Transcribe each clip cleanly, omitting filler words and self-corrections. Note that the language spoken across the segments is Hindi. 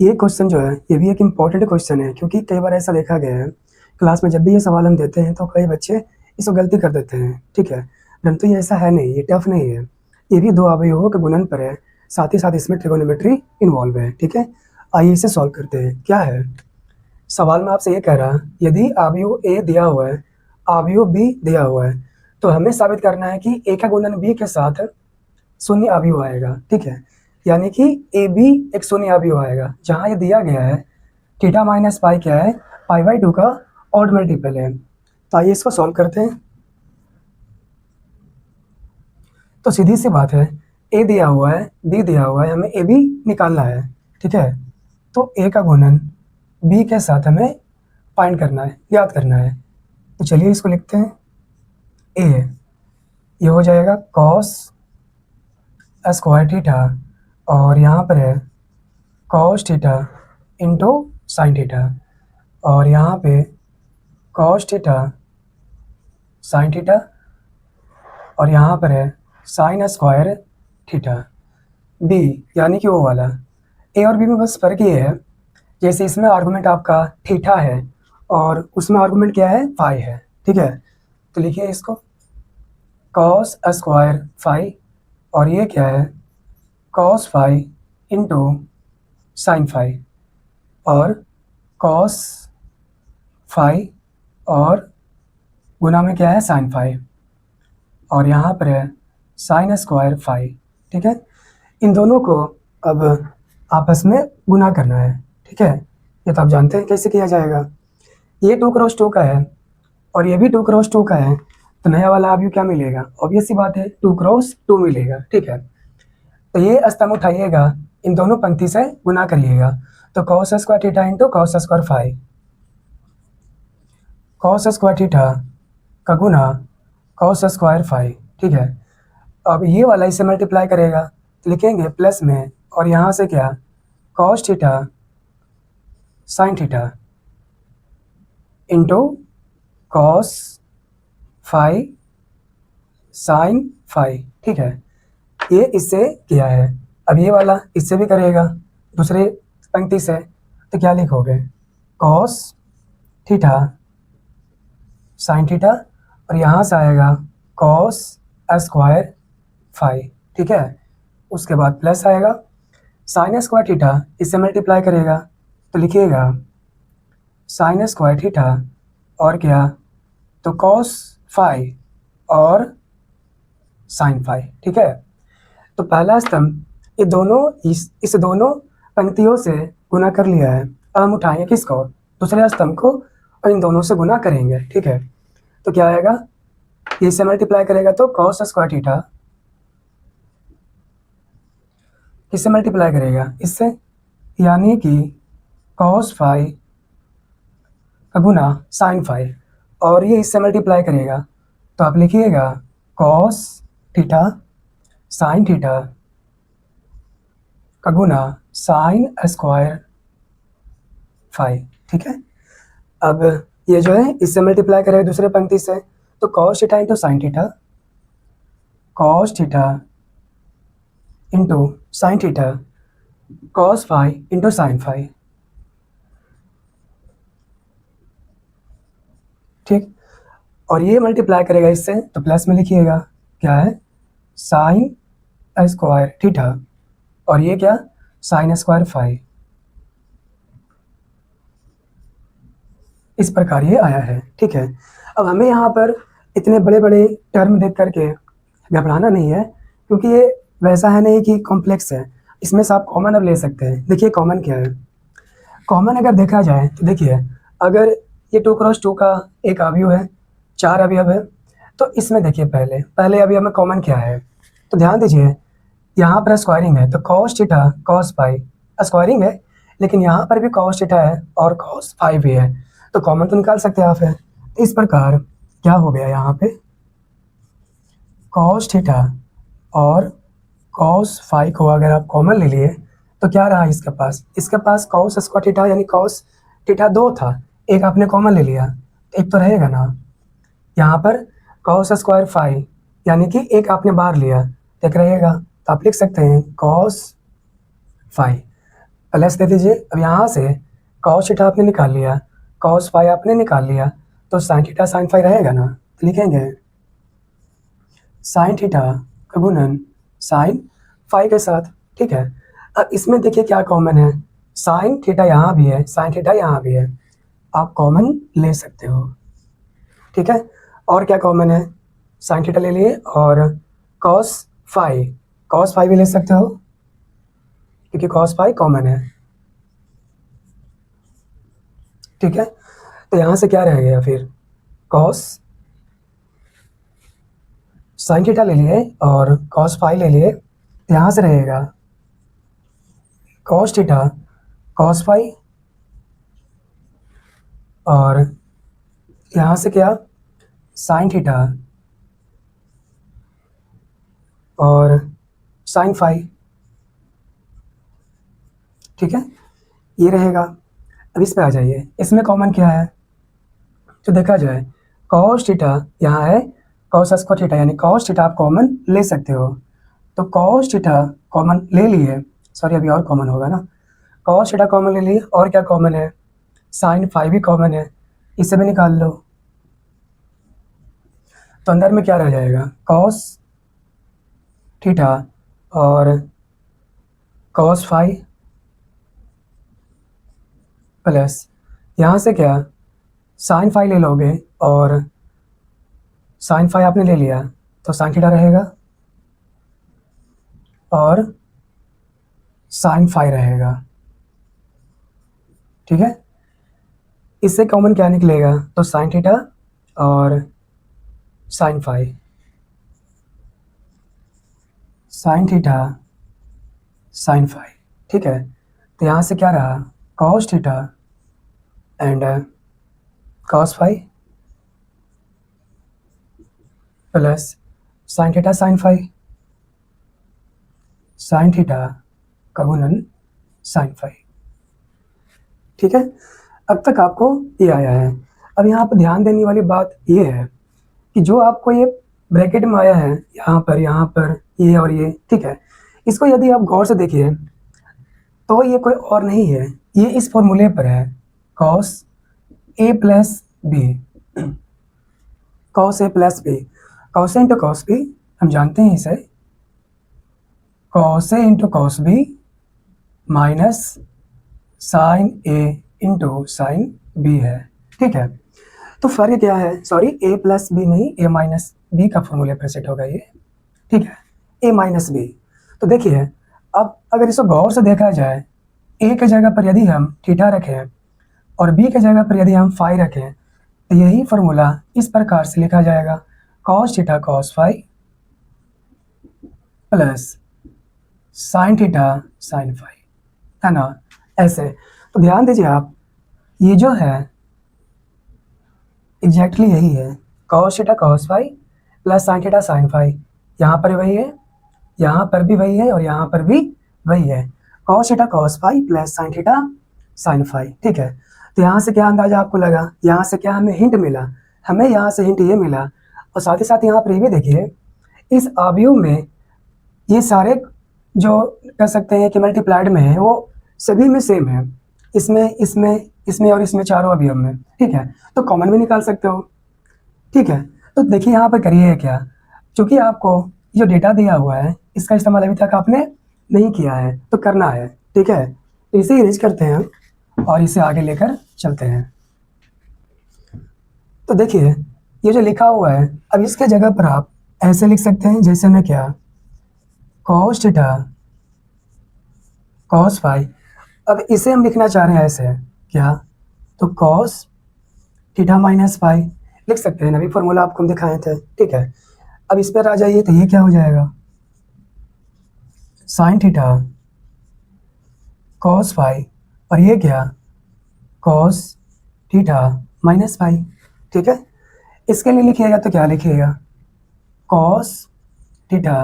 ये क्वेश्चन जो है ये भी एक इम्पॉर्टेंट क्वेश्चन है, क्योंकि कई बार ऐसा देखा गया है क्लास में जब भी ये सवाल हम देते हैं तो कई बच्चे इसको गलती कर देते हैं। ठीक है, परंतु ये ऐसा है नहीं, ये टफ नहीं है। ये भी दो अवयवों के गुणन पर है, साथ ही साथ इसमें ट्रिगोनोमेट्री इन्वॉल्व है। ठीक है, आइए इसे सॉल्व करते हैं। क्या है सवाल में आपसे ये कह रहा है, यदि अवयव ए दिया हुआ है, अवयव बी दिया हुआ है, तो हमें साबित करना है कि ए का गुणन बी के साथ शून्य अवयव आएगा। ठीक है, यानी कि ए बी एक शून्य अवयव आएगा। जहां ये दिया गया है थीटा माइनस पाई क्या है, पाई बाई 2 का ऑड मल्टीपल है। तो आइए इसको सॉल्व करते हैं। तो सीधी सी बात है, ए दिया हुआ है, बी दिया हुआ है, हमें ए बी निकालना है। ठीक है, तो ए का गुणन बी के साथ हमें फाइंड करना है, याद करना है। तो चलिए इसको लिखते हैं। ए ये हो जाएगा कॉस स्क्वायर थीटा, और यहाँ पर है cos theta into sine theta, और यहाँ पे कॉस थीटा साइन थीटा, और यहाँ पर है साइन स्क्वायर थीटा। बी यानी कि वो वाला। ए और बी में बस फर्क ये है, जैसे इसमें आर्गुमेंट आपका थीटा है और उसमें आर्गुमेंट क्या है, फाई है। ठीक है, तो लिखिए इसको कॉस स्क्वायर फाई, और ये क्या है cos phi into sine phi, और कॉस फाई और गुना में क्या है साइन फाई, और यहाँ पर है साइन स्क्वायर फाई। ठीक है, इन दोनों को अब आपस में गुना करना है। ठीक है, ये तो आप जानते हैं कैसे किया जाएगा। ये 2 क्रॉस 2 का है और ये भी 2 क्रॉस 2 का है, तो नया वाला अवयव क्या मिलेगा, ऑब्वियस सी बात है 2 क्रॉस 2 मिलेगा। ठीक है, तो ये स्तंभ उठाइएगा, इन दोनों पंक्ति से गुना करिएगा। तो cos square theta into cos square phi, cos square theta का गुना कॉस स्क्वायर फाई। ठीक है, अब ये वाला इसे मल्टीप्लाई करेगा तो लिखेंगे प्लस में, और यहाँ से क्या cos theta sine theta into cos phi sine phi. ठीक है, ये इससे किया है। अब ये वाला इससे भी करेगा दूसरे पंक्ति से, तो क्या लिखोगे कॉस थीटा साइन थीटा, और यहाँ से आएगा कॉस स्क्वायर फाई। ठीक है, उसके बाद प्लस आएगा साइन स्क्वायर थीटा, इससे मल्टीप्लाई करेगा तो लिखिएगा साइन स्क्वायर थीटा, और क्या तो कॉस फाई और साइन फाई। ठीक है, तो पहला स्तंभ ये दोनों इस दोनों पंक्तियों से गुना कर लिया है। अब हम उठाएंगे किसको, दूसरे स्तंभ को, और इन दोनों से गुना करेंगे। ठीक है, तो क्या आएगा, इससे मल्टीप्लाई करेगा तो कॉस स्क्वायर थीटा, इससे मल्टीप्लाई करेगा इससे, यानी कि कॉस फाई का गुना साइन फाई, और ये इससे मल्टीप्लाई करेगा तो आप लिखिएगा कॉस थीटा साइन थीटा का गुना साइन स्क्वायर फाई। ठीक है, अब ये जो है इससे मल्टीप्लाई करेगा दूसरे पंक्ति से, तो cos theta into sine theta, cos theta into sine theta, cos phi into sine phi. ठीक, और ये मल्टीप्लाई करेगा इससे तो प्लस में लिखिएगा क्या है साइन स्क्वायर थीटा, और ये क्या साइन स्क्वायर फाई। इस प्रकार ये आया है। ठीक है, अब हमें यहाँ पर इतने बड़े बड़े टर्म देख करके घबराना नहीं है, क्योंकि ये वैसा है नहीं कि कॉम्प्लेक्स है। इसमें से आप कॉमन अब ले सकते हैं। देखिए कॉमन क्या है, कॉमन अगर देखा जाए तो देखिए अगर ये 2 क्रॉस 2 का एक अवयव है, 4 अवयव है, तो इसमें देखिए पहले पहले अवयव में कॉमन क्या है, तो ध्यान दीजिए यहाँ पर स्क्वायरिंग है, तो cos theta cos phi squaring है, लेकिन यहाँ पर भी कॉस थीटा है और कॉस फाई भी है, तो कॉमन तो निकाल सकते हैं आप है। तो इस प्रकार क्या हो गया, यहाँ पे कॉस थीटा और कॉस फाई को अगर आप कॉमन ले लिए तो क्या रहा इसके पास कॉस स्क्वायर थीटा यानी कॉस थीटा 2 था, एक आपने कॉमन ले लिया, एक तो रहेगा ना। यहाँ पर कॉस स्क्वायर फाई यानी कि एक आपने बाहर लिया, एक रहेगा, तो आप लिख सकते हैं कॉस फाई। प्लस दे दीजिए। अब यहाँ से कॉस थीटा आपने निकाल लिया, कॉस फाई आपने निकाल लिया, तो साइन थीटा साइन फाई रहेगा ना, तो लिखेंगे साइन थीटा का गुणन साइन फाई के साथ। ठीक है, अब इसमें देखिए क्या कॉमन है, साइन थीटा यहाँ भी है, साइन थीटा यहाँ भी है, आप कॉमन ले सकते हो। ठीक है, और क्या कॉमन है, साइन थीटा ले लिए और कॉस फाई भी ले सकते हो क्योंकि कॉस फाई कॉमन है। ठीक है, तो यहाँ से क्या रह गया फिर, कॉस साइन थीटा ले लिए और कॉस फाई ले लिए, तो यहाँ से रहेगा कॉस थीटा कॉस फाई, और यहाँ से क्या, साइन थीटा और साइन फाई। ठीक है, ये रहेगा। अब इस पे आ जाइए, इसमें कॉमन क्या है, तो देखा जाए कॉस थीटा यहाँ है, कॉस स्क्वायर थीटा यानी कॉस थीटा आप कॉमन ले सकते हो, तो कॉस थीटा कॉमन ले लिए, सॉरी अभी और कॉमन होगा ना, कॉस थीटा कॉमन ले लिए, और क्या कॉमन है, साइन फाई भी कॉमन है, इसे भी निकाल लो, तो अंदर में क्या रह जाएगा, कॉस थीटा और कॉस फाई प्लस यहाँ से क्या, साइन फाई ले लोगे और साइन फाई आपने ले लिया तो साइन थीटा रहेगा और साइन फाई रहेगा। ठीक है, इससे कॉमन क्या निकलेगा, तो साइन थीटा और sine phi, sine theta sine phi. ठीक है, तो यहाँ से क्या रहा, cos theta and cos phi plus sine theta sine phi, sine theta का गुणन साइन फाई। ठीक है, अब तक आपको ये आया है। अब यहाँ पर ध्यान देने वाली बात ये है कि जो आपको ये ब्रैकेट में आया है, यहाँ पर ये और ये, ठीक है, इसको यदि आप गौर से देखिए तो ये कोई और नहीं है, ये इस फॉर्मूले पर है, cos A plus B, cos A plus B, cos A into cos B, हम जानते हैं इसे, cos A into cos B minus sine A into sine B है। ठीक है, तो फर्क क्या है, सॉरी ए प्लस बी नहीं, ए माइनस बी का फॉर्मूले पर सेट होगा ये। ठीक है, ए माइनस बी। तो देखिए, अब अगर इसको गौर से देखा जाए, ए की जगह पर यदि हम थीटा रखें और बी की जगह पर यदि हम फाई रखें, तो यही फॉर्मूला इस प्रकार से लिखा जाएगा, cos theta cos phi plus sine theta sine phi, है ना, ऐसे। तो ध्यान दीजिए आप, ये जो है एग्जैक्टली यही है, cos theta cos phi plus sine theta sine phi, यहाँ पर वही है, यहाँ पर भी वही है और यहाँ पर भी वही है, cos theta cos phi plus sine theta sine phi. ठीक है, तो यहाँ से क्या अंदाजा आपको लगा, यहाँ से क्या हमें हिंट मिला, हमें यहाँ से हिंट ये मिला, और साथ ही साथ यहाँ पर ये भी देखिए, इस अवयव में ये सारे जो कह सकते हैं कि मल्टीप्लाइड में है, वो सभी में सेम है, इसमें इसमें इसमें और इसमें, चारों अवयव में। ठीक है, तो कॉमन भी निकाल सकते हो। ठीक है, तो देखिए यहाँ पर करिए क्या, क्योंकि आपको जो डेटा दिया हुआ है इसका इस्तेमाल अभी तक आपने नहीं किया है, तो करना है। ठीक है, तो इसे इरेज करते हैं और इसे आगे लेकर चलते हैं। तो देखिए, ये जो लिखा हुआ है, अब इसके जगह पर आप ऐसे लिख सकते हैं, जैसे में क्या, कॉस थीटा कॉस फाई। अब इसे हम लिखना चाह रहे हैं ऐसे, क्या, तो कॉस थीटा माइनस फाई लिख सकते हैं, अभी फॉर्मूला आपको हम दिखाए थे। ठीक है, अब इस पर आ जाइए, तो ये क्या हो जाएगा, साइन थीटा कॉस फाई, और ये क्या, कॉस थीटा माइनस फाई। ठीक है, इसके लिए लिखिएगा तो क्या लिखिएगा, कॉस थीटा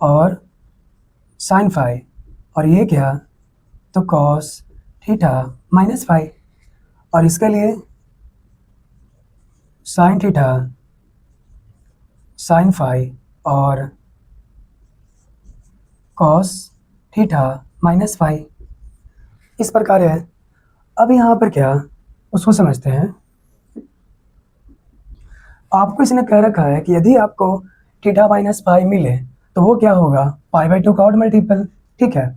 और साइन फाई, और ये क्या, तो कॉस थीटा माइनस फाई, और इसके लिए साइन थीटा साइन फाई और कॉस थीटा माइनस फाई। इस प्रकार है। अब यहाँ पर क्या, उसको समझते हैं। आपको इसने कह रखा है कि यदि आपको थीटा माइनस पाई मिले तो वो क्या होगा, पाई बाई 2 का ऑड मल्टीपल। ठीक है,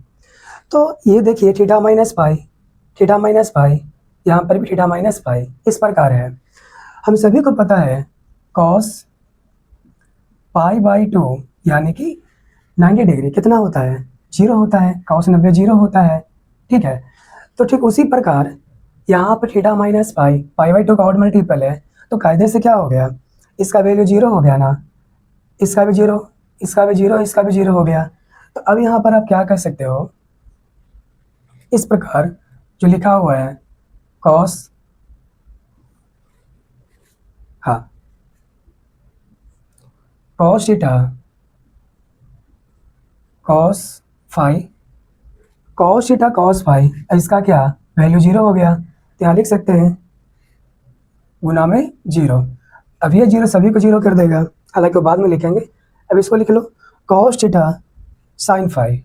तो ये देखिए theta minus pi, theta minus pi, यहाँ पर भी थीटा माइनस पाई, इस प्रकार है। हम सभी को पता है कॉस पाई बाई 2 यानी कि 90 डिग्री कितना होता है, 0 होता है, कॉस 90 0 होता है। ठीक है, तो ठीक उसी प्रकार यहाँ पर theta minus pi, pi by 2 का ऑड मल्टीपल है, तो कायदे से क्या हो गया, इसका वैल्यू 0 हो गया ना, इसका भी 0, इसका भी 0, इसका भी 0 हो गया। तो अब यहाँ पर आप क्या कर सकते हो, इस प्रकार जो लिखा हुआ है कॉस, हाँ, cos theta cos phi, cos theta cos phi, इसका क्या वैल्यू 0 हो गया, तो यहाँ लिख सकते हैं गुना में 0। अब ये 0 सभी को 0 कर देगा, हालांकि वो बाद में लिखेंगे। अब इसको लिख लो cos theta sine phi,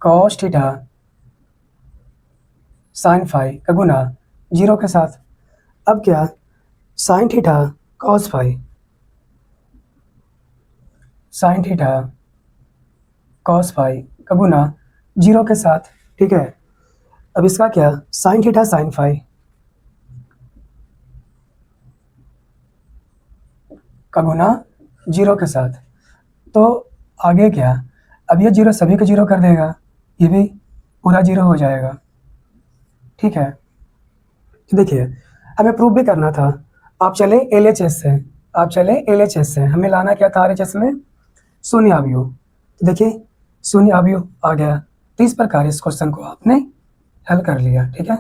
cos theta sine phi का गुना 0 के साथ। अब क्या, sine theta cos phi, sine theta cos phi का गुना 0 के साथ। ठीक है, अब इसका क्या, साइन थीटा साइन फाई का गुना 0 के साथ। तो आगे क्या, अब ये 0 सभी को 0 कर देगा, ये भी पूरा 0 हो जाएगा। ठीक है, तो देखिए हमें प्रूव भी करना था। आप चले LHS से, आप चले LHS से, हमें लाना क्या था RHS में, शून्य अवयव। तो देखिए शून्य अवयव आ गया। तो इस प्रकार इस क्वेश्चन को आपने हल कर लिया। ठीक है।